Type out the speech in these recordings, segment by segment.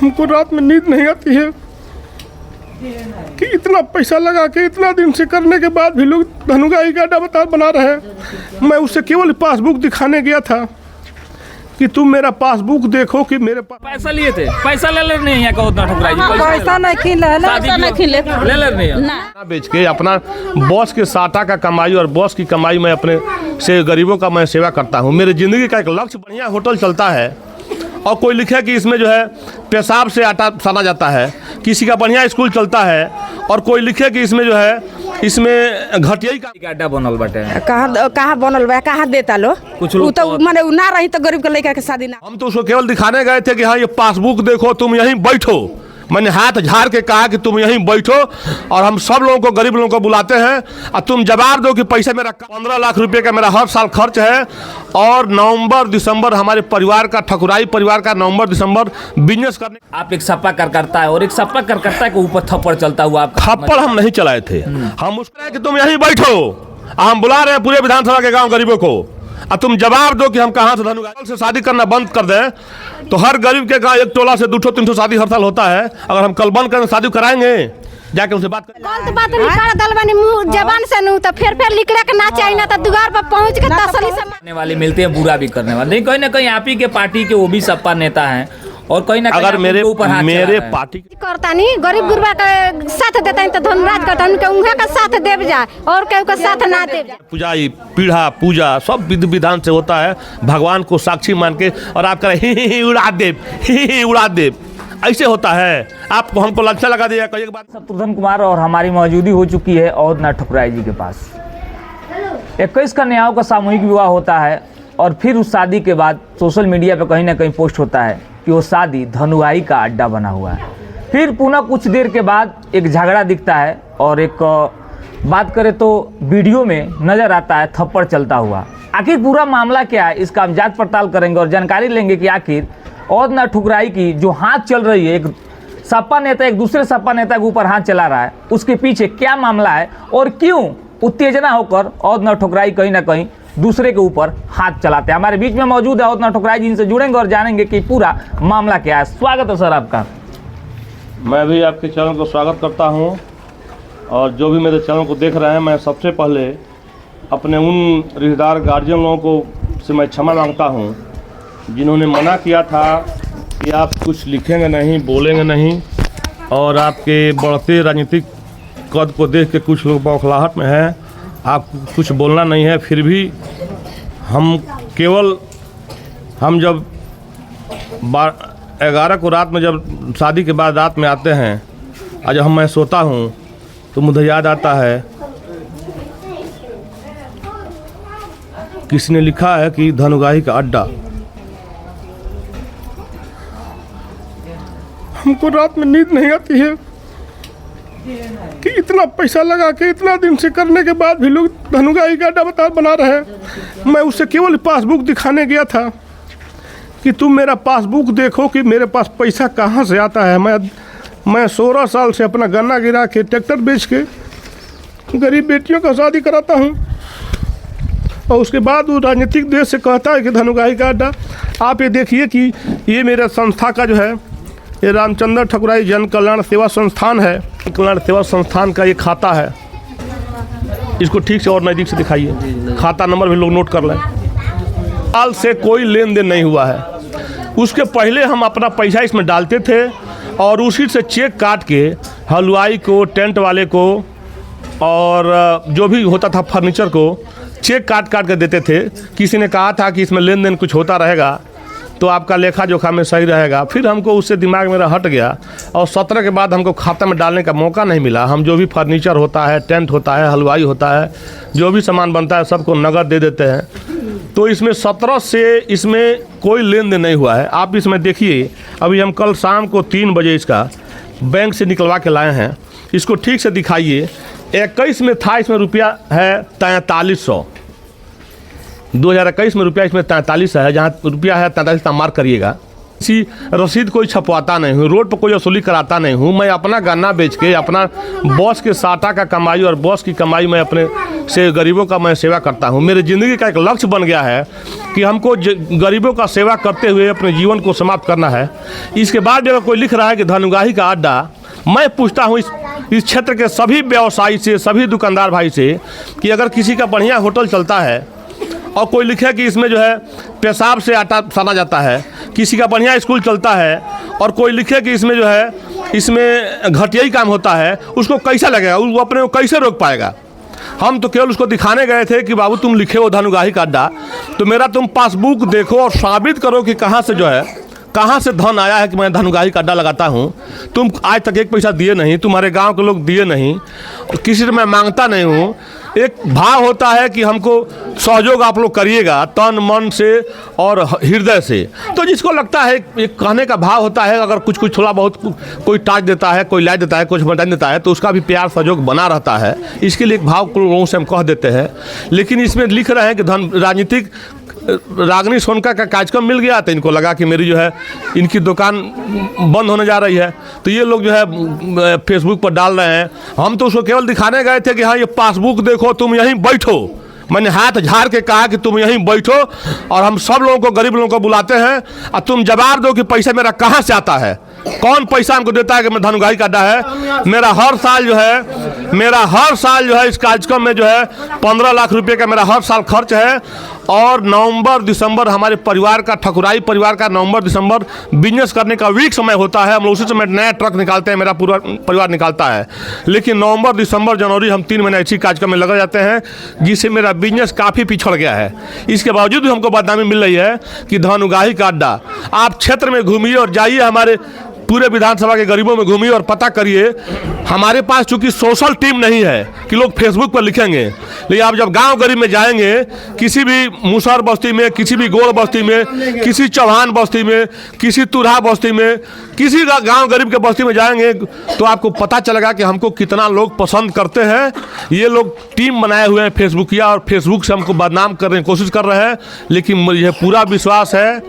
हमको रात में नींद नहीं आती है कि इतना पैसा लगा के इतना दिन से करने के बाद भी लोग धनुकाई का अड्डा बना रहे हैं। मैं उससे केवल पासबुक दिखाने गया था कि तुम मेरा पासबुक देखो कि मेरे पास पैसा लिए थे, पैसा ले ले नहीं है कहो ना ठुकराई जी, पैसा नहीं खिले ले ले नहीं है। बेच के अपना बॉस के साटा का कमाई और बॉस की कमाई मैं अपने से गरीबों का मैं सेवा करता हूँ। मेरे ज़िंदगी का एक लक्ष्य, बढ़िया होटल चलता है और कोई लिखे कि इसमें जो है पेशाब से आटा साना जाता है, किसी का बढ़िया स्कूल चलता है और कोई लिखे कि इसमें जो है इसमें घटिया का अड्डा बनल बाटे। कहाँ बनल बा, कहाँ देता लो कुछ उ लोग तो माने उ ना रही तो गरीब के लड़का के शादी ना। हम तो उसको केवल दिखाने गए थे कि हाँ ये पासबुक देखो, तुम यहीं बैठो। मैंने हाथ झाड़ के कहा कि तुम यहीं बैठो और हम सब लोगों को, गरीब लोगों को बुलाते हैं और तुम जवाब दो कि पैसा मेरा 15 लाख रुपए का मेरा हर साल खर्च है और नवंबर दिसंबर हमारे परिवार का, ठकुराई परिवार का नवंबर दिसंबर बिजनेस करने। आप एक सपा कार्यकर्ता है और एक सपा कार्यकर्ता के ऊपर थप्पड़ चलता हुआ आप थप्पड़ हम नहीं चलाए थे, हम उसको कि तुम यहीं बैठो, हम बुला रहे हैं पूरे विधानसभा के गाँव गरीबों को और तुम जवाब दो कि हम कहाँ से धनुकाई से शादी करना बंद कर दें तो हर गरीब के गाँव एक टोला से 200-300 शादी हर साल होता है। अगर हम कल बंद करें शादी कराएंगे, जाके उनसे बात करें। गलत बात निकाल दल बनी मुंह जबान से नु तो फिर लिखले के ना चाहिए ना तो दुआर पर पहुंच के तसली से करने वाले मिलते हैं, बुरा भी करने वाले। नहीं, कहीं ना कहीं आप ही के पार्टी के वो भी सपा नेता हैं और कहीं ना कहीं अगर मेरे पार्टी करता नहीं गरीब गुरबा के साथ देता है तो धनराज करता उनके उन्हें का साथ देव जाए और केहू का साथ ना देव जाए। पूजाई पीढ़ा पूजा सब विधि विधान से होता है, भगवान को साक्षी मान के, और आप करें ही उड़ा देव उड़ा देव, ऐसे होता है। आपको हमको लक्ष्य लगा दिया कई बार। शत्रुघ्न कुमार और हमारी मौजूदगी हो चुकी है और ना ठुकराई जी के पास। 21 कन्याओं का सामूहिक विवाह होता है और फिर उस शादी के बाद सोशल मीडिया पे कहीं ना कहीं पोस्ट होता है कि वो शादी धनुआई का अड्डा बना हुआ है। फिर पुनः कुछ देर के बाद एक झगड़ा दिखता है और एक बात करें तो वीडियो में नज़र आता है थप्पड़ चलता हुआ। आखिर पूरा मामला क्या है, इसका हम जांच पड़ताल करेंगे और जानकारी लेंगे कि आखिर और ना ठुकराई की जो हाथ चल रही है, एक सपा नेता एक दूसरे सपा नेता के ऊपर हाथ चला रहा है, उसके पीछे क्या मामला है और क्यों उत्तेजना होकर और ना ठुकराई कहीं ना कहीं दूसरे के ऊपर हाथ चलाते हैं। हमारे बीच में मौजूद है और ना ठुकराई जी, इनसे जुड़ेंगे और जानेंगे कि पूरा मामला क्या है। स्वागत है सर आपका। मैं भी आपके चैनल को स्वागत करता हूं और जो भी मेरे चैनल को देख रहे हैं, मैं सबसे पहले अपने उन रिश्तेदार गार्जियन लोगों को से मैं क्षमा मांगता हूं जिन्होंने मना किया था कि आप कुछ लिखेंगे नहीं, बोलेंगे नहीं, और आपके बढ़ते राजनीतिक कद को देख के कुछ लोग बौखलाहट में हैं, आप कुछ बोलना नहीं है। फिर भी हम जब 11 को रात में, जब शादी के बाद रात में आते हैं और जब मैं सोता हूँ तो मुझे याद आता है किसी ने लिखा है कि धनुकाई का अड्डा। हमको रात में नींद नहीं आती है कि इतना पैसा लगा के इतना दिन से करने के बाद भी लोग धनुकाई का अड्डा बना रहे हैं। मैं उससे केवल पासबुक दिखाने गया था कि तुम मेरा पासबुक देखो कि मेरे पास पैसा कहाँ से आता है। मैं 16 साल से अपना गन्ना गिरा के, ट्रैक्टर बेच के गरीब बेटियों का शादी कराता हूँ और उसके बाद वो राजनीतिक देश से कहता है कि धनुकाई का अड्डा। आप ये देखिए कि ये मेरा संस्था का जो है, ये रामचंद्र ठकुराई जन कल्याण सेवा संस्थान है। कल्याण सेवा संस्थान का ये खाता है, इसको ठीक से और नज़दीक से दिखाइए, खाता नंबर भी लोग नोट कर लें। साल से कोई लेन देन नहीं हुआ है। उसके पहले हम अपना पैसा इसमें डालते थे और उसी से चेक काट के हलवाई को, टेंट वाले को और जो भी होता था फर्नीचर को चेक काट के देते थे। किसी ने कहा था कि इसमें लेन देन कुछ होता रहेगा तो आपका लेखा जोखा में सही रहेगा। फिर हमको उससे दिमाग मेरा हट गया और 17 के बाद हमको खाता में डालने का मौका नहीं मिला। हम जो भी फर्नीचर होता है, टेंट होता है, हलवाई होता है, जो भी सामान बनता है सबको नगद दे देते हैं। तो इसमें 17 से इसमें कोई लेन देन नहीं हुआ है। आप इसमें देखिए, अभी हम कल शाम को 3 बजे इसका बैंक से निकलवा के लाए हैं। इसको ठीक से दिखाइए। 21 में था, इसमें रुपया है 4300। 2021 में रुपया इसमें 43 है, जहाँ रुपया है 43 मार्क करिएगा। किसी रसीद कोई छपवाता नहीं हूँ, रोड पर कोई वसूली कराता नहीं हूँ। मैं अपना गन्ना बेच के अपना बॉस के साटा का कमाई और बॉस की कमाई मैं अपने से गरीबों का मैं सेवा करता हूँ। मेरे ज़िंदगी का एक लक्ष्य बन गया है कि हमको गरीबों का सेवा करते हुए अपने जीवन को समाप्त करना है। इसके बाद अगर कोई लिख रहा है कि धनुगाही का अड्डा, मैं पूछता हूँ इस क्षेत्र के सभी व्यवसायी से, सभी दुकानदार भाई से कि अगर किसी का बढ़िया होटल चलता है और कोई लिखे कि इसमें जो है पेशाब से आटा साना जाता है, किसी का बढ़िया स्कूल चलता है और कोई लिखे कि इसमें जो है इसमें घटिया काम होता है, उसको कैसा लगेगा, वो अपने को कैसे रोक पाएगा। हम तो केवल उसको दिखाने गए थे कि बाबू तुम लिखे हो धनुगाही का अड्डा, तो मेरा तुम पासबुक देखो और साबित करो कि कहाँ से जो है कहाँ से धन आया है कि मैं धनुगाही का अड्डा लगाता हूँ। तुम आज तक एक पैसा दिए नहीं, तुम्हारे गांव के लोग दिए नहीं, किसी से मैं मांगता नहीं हूँ। एक भाव होता है कि हमको सहयोग आप लोग करिएगा तन मन से और हृदय से। तो जिसको लगता है एक कहने का भाव होता है, अगर कुछ कुछ थोड़ा बहुत कोई टाच देता है, कोई लाई देता है, कुछ बता देता है, तो उसका भी प्यार सहयोग बना रहता है। इसके लिए एक भाव को लोगों से हम कह देते हैं। लेकिन इसमें लिख रहे हैं कि राजनीतिक रागिनी सोनका का कार्यक्रम मिल गया, तो इनको लगा कि मेरी जो है इनकी दुकान बंद होने जा रही है, तो ये लोग जो है फेसबुक पर डाल रहे हैं। हम तो उसको केवल दिखाने गए थे कि हाँ ये पासबुक देखो, तुम यहीं बैठो। मैंने हाथ झाड़ के कहा कि तुम यहीं बैठो और हम सब लोगों को, गरीब लोगों को बुलाते हैं और तुम जवाब दो कि पैसा मेरा कहाँ से आता है, कौन पैसा हमको देता है कि मैं धनुगाही का अड्डा है। मेरा हर साल जो है इस कार्यक्रम में जो है 15 लाख रुपए का मेरा हर साल खर्च है। और नवंबर दिसंबर हमारे परिवार का, ठकुराई परिवार का नवंबर दिसंबर बिजनेस करने का वीक समय होता है। हम लोग उसी समय नया ट्रक निकालते हैं, मेरा पूरा परिवार निकालता है। लेकिन नवंबर दिसंबर जनवरी हम 3 महीने इसी कार्यक्रम में लगे जाते हैं, जिससे मेरा बिजनेस काफ़ी पिछड़ गया है। इसके बावजूद भी हमको बदनामी मिल रही है कि धनुगाही का अड्डा। आप क्षेत्र में घूमिए और जाइए, हमारे पूरे विधानसभा के गरीबों में घूमिए और पता करिए। हमारे पास चूंकि सोशल टीम नहीं है कि लोग फेसबुक पर लिखेंगे, लेकिन आप जब गांव गरीब में जाएंगे, किसी भी मुसहर बस्ती में, किसी भी गोड़ बस्ती में, किसी चौहान बस्ती में, किसी तुरहा बस्ती में, किसी गांव गरीब के बस्ती में जाएंगे, तो आपको पता चलेगा कि हमको कितना लोग पसंद करते हैं। ये लोग टीम बनाए हुए हैं फेसबुकिया और फेसबुक से हमको बदनाम करने की कोशिश कर रहे हैं। लेकिन मुझे पूरा विश्वास है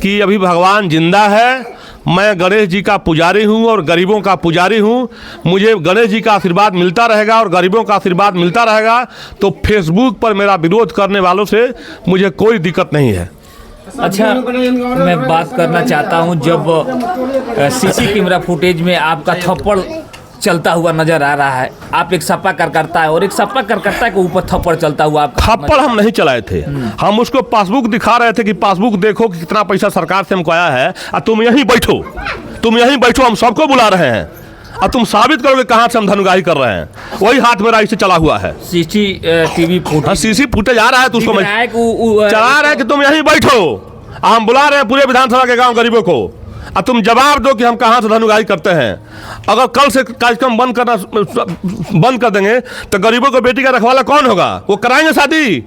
कि अभी भगवान जिंदा है। मैं गणेश जी का पुजारी हूँ और गरीबों का पुजारी हूँ। मुझे गणेश जी का आशीर्वाद मिलता रहेगा और गरीबों का आशीर्वाद मिलता रहेगा। तो फेसबुक पर मेरा विरोध करने वालों से मुझे कोई दिक्कत नहीं है। अच्छा, मैं बात करना चाहता हूँ, जब सीसी कैमरा फुटेज में आपका थप्पड़ चलता हुआ नजर आ रहा है, आप एक सपा कार्यकर्ता है और एक सपा कार्यकर्ता के ऊपर थप्पड़ चलता हुआ, थप्पड़ हम नहीं चलाए थे। हम उसको पासबुक दिखा रहे थे कि पासबुक देखो कि कितना पैसा सरकार से हमको आया है और तुम यहीं बैठो, तुम यहीं बैठो, हम सबको बुला रहे हैं और तुम साबित करोगे कहाँ से हम धनुगाही कर रहे हैं। वही हाथ मेरा इसे चला हुआ है, सीसीटीवी फुटेज, सीसी फुटेज आ रहा है, तो उसको चला रहे हैं कि तुम यहीं बैठो। हम बुला रहे हैं पूरे विधानसभा के गाँव गरीबों को और तुम जवाब दो कि हम कहाँ से धनुगाही करते हैं। अगर कल से कार्यक्रम बंद कर देंगे तो गरीबों को बेटी का रखवाला कौन होगा? वो कराएंगे शादी?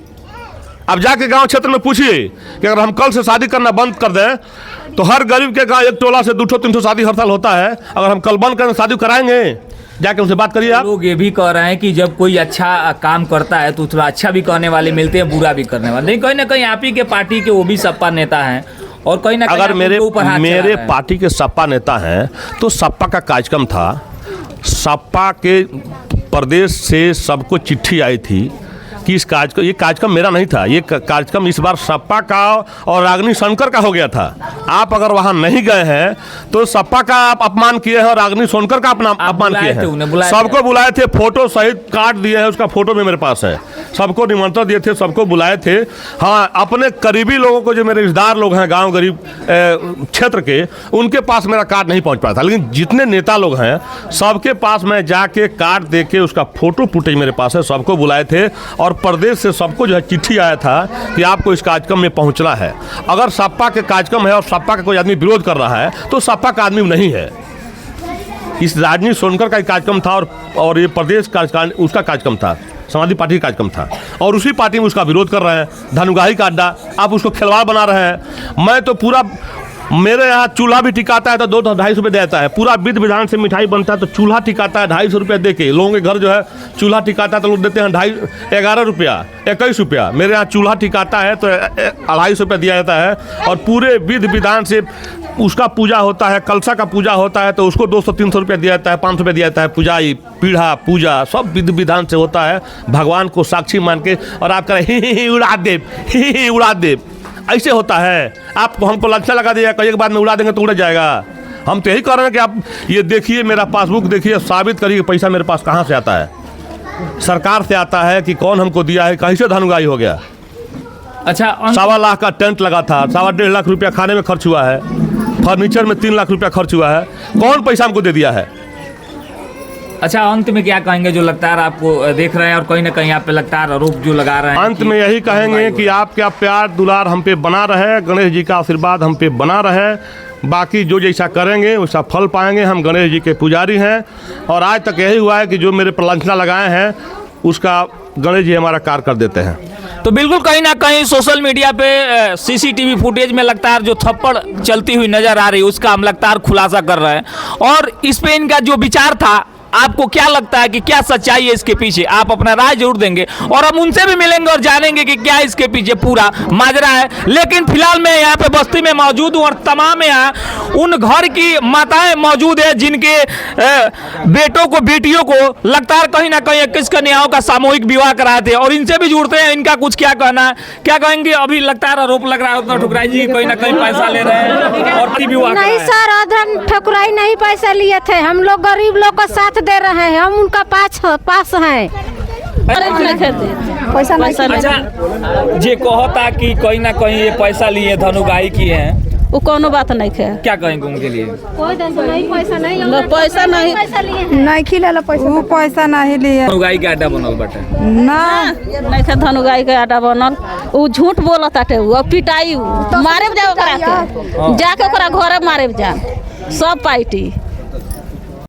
अब जाके गांव क्षेत्र में पूछिए कि अगर हम कल से शादी करना बंद कर दें तो हर गरीब के गांव 1 टोला से 200-300 शादी हर साल होता है। अगर हम कल बंद करें शादी कराएंगे? जाके उनसे बात करिए। आप लोग ये भी कह रहे हैं कि जब कोई अच्छा काम करता है तो थोड़ा अच्छा भी कहने वाले मिलते हैं, बुरा भी करने वाले नहीं। कहीं ना कहीं आप ही के पार्टी के वो भी सपा नेता हैं और कहीं ना अगर मेरे पार्टी के सपा नेता हैं तो सपा का कार्यक्रम था। सपा के प्रदेश से सबको चिट्ठी आई थी कि ये कार्यक्रम मेरा नहीं था, ये कार्यक्रम इस बार सपा का और रागिनी सोनकर का हो गया था। आप अगर वहाँ नहीं गए हैं तो सपा का आप अपमान किए हैं और रागिनी सोनकर का अपना अपमान किए हैं। सबको बुलाए थे, फोटो सहित कार्ड दिए हैं, उसका फोटो भी मेरे पास है। सबको निमंत्रण दिए थे, सबको बुलाए थे। हाँ, अपने करीबी लोगों को, जो मेरे रिश्तेदार लोग हैं गाँव गरीब क्षेत्र के, उनके पास मेरा कार्ड नहीं पहुँच पाया था। लेकिन जितने नेता लोग हैं सबके पास मैं जाके कार्ड दे के उसका फोटो फुटेज मेरे पास है, सबको बुलाए थे। और प्रदेश से सबको जो है चिट्ठी आया था कि आपको इस कार्यक्रम में पहुंचना है। अगर सपा के कार्यक्रम है और सपा का कोई आदमी विरोध कर रहा है तो सपा का आदमी नहीं है। इस रागिनी सोनकर का कार्यक्रम था और ये प्रदेश का उसका कार्यक्रम था, समाजवादी पार्टी का कार्यक्रम था और उसी पार्टी में उसका विरोध कर रहे हैं। धनुगाही का अड्डा आप उसको खिलवाड़ बना रहे हैं। मैं तो पूरा मेरे यहाँ चूल्हा भी टिकाता है तो 2-250 रुपये देता है। पूरा विधि विधान से मिठाई बनता है तो चूल्हा टिकाता है 250 रुपये दे के। लोगों के घर जो है चूल्हा टिकाता है तो लोग देते हैं 11 रुपया 21 रुपया। मेरे यहाँ चूल्हा टिकाता है तो 250 रुपये दिया जाता है और पूरे विधि विधान से उसका पूजा होता है। कलशा का पूजा होता है तो उसको 200-300 रुपये दिया जाता है, 500 रुपये दिया जाता है। पुजाई पीढ़ा पूजा सब विधि विधान से होता है भगवान को साक्षी मान के। और आप करें ही उड़ा दे, ही उड़ा दे, ऐसे होता है। आपको हमको लालचा लगा दिया कई एक बार में उड़ा देंगे तो उड़ जाएगा। हम तो यही कह रहे हैं कि आप ये देखिए, मेरा पासबुक देखिए, साबित करिए पैसा मेरे पास कहाँ से आता है। सरकार से आता है कि कौन हमको दिया है, कहीं से धनुगाई हो गया। अच्छा 1.25 लाख का टेंट लगा था, 1.5 लाख रुपया खाने में खर्च हुआ है, फर्नीचर में 3 लाख रुपया खर्च हुआ है। कौन पैसा हमको दे दिया है? अच्छा अंत में क्या कहेंगे जो लगातार आपको देख रहे हैं और कहीं ना कहीं आप पे लगातार आरोप जो लगा रहे हैं? अंत में यही कहेंगे कि आपका प्यार दुलार हम पे बना रहे, गणेश जी का आशीर्वाद हम पे बना रहे। बाकी जो जैसा करेंगे वैसा फल पाएंगे। हम गणेश जी के पुजारी हैं और आज तक यही हुआ है कि जो मेरे पर लांछना लगाए हैं उसका गणेश जी हमारा कार्य कर देते हैं। तो बिल्कुल कहीं ना कहीं सोशल मीडिया पे सीसीटीवी फुटेज में लगातार जो थप्पड़ चलती हुई नजर आ रही है उसका हम लगातार खुलासा कर रहे हैं। और इस पे इनका जो विचार था, आपको क्या लगता है कि क्या सच्चाई है इसके पीछे? आप अपना राय जरूर देंगे और हम उनसे भी मिलेंगे और जानेंगे कि क्या इसके पीछे पूरा माजरा है। लेकिन फिलहाल मैं यहाँ पे बस्ती में मौजूद हूँ और तमाम यहाँ उन घर की माताएं मौजूद है जिनके बेटों को बेटियों को लगातार कहीं ना कहीं 21 कन्याओं का सामूहिक विवाह कराए थे और इनसे भी जुड़ते हैं। इनका कुछ क्या कहना है, क्या कहेंगे? अभी लगातार आरोप लग रहा है उधर ठुकराई जी कहीं ना कहीं पैसा ले रहे हैं और विवाह नहीं सर, उधर ठकुराई नहीं पैसा लिए थे। हम लोग गरीब लोग का साथ दे रहे हैं, हम उनका पास हैं। पैसा नहीं। अच्छा जे कहता कि कहीं ना कहीं ये पैसा लिए धनुगाई की हैं, वो कोनो बात नहीं है। क्या कहेंगे उनके लिए? पैसा नहीं खिला पैसा, वो पैसा नहीं लिए। धनुगाई के अड्डा बनल बाटे ना नहीं थे धनुगाई के आटा बनल। वो झूठ बोलत आटे, वो पिटाई मारे जाओ, जाके ओकरा घरे मारे जा सब पार्टी।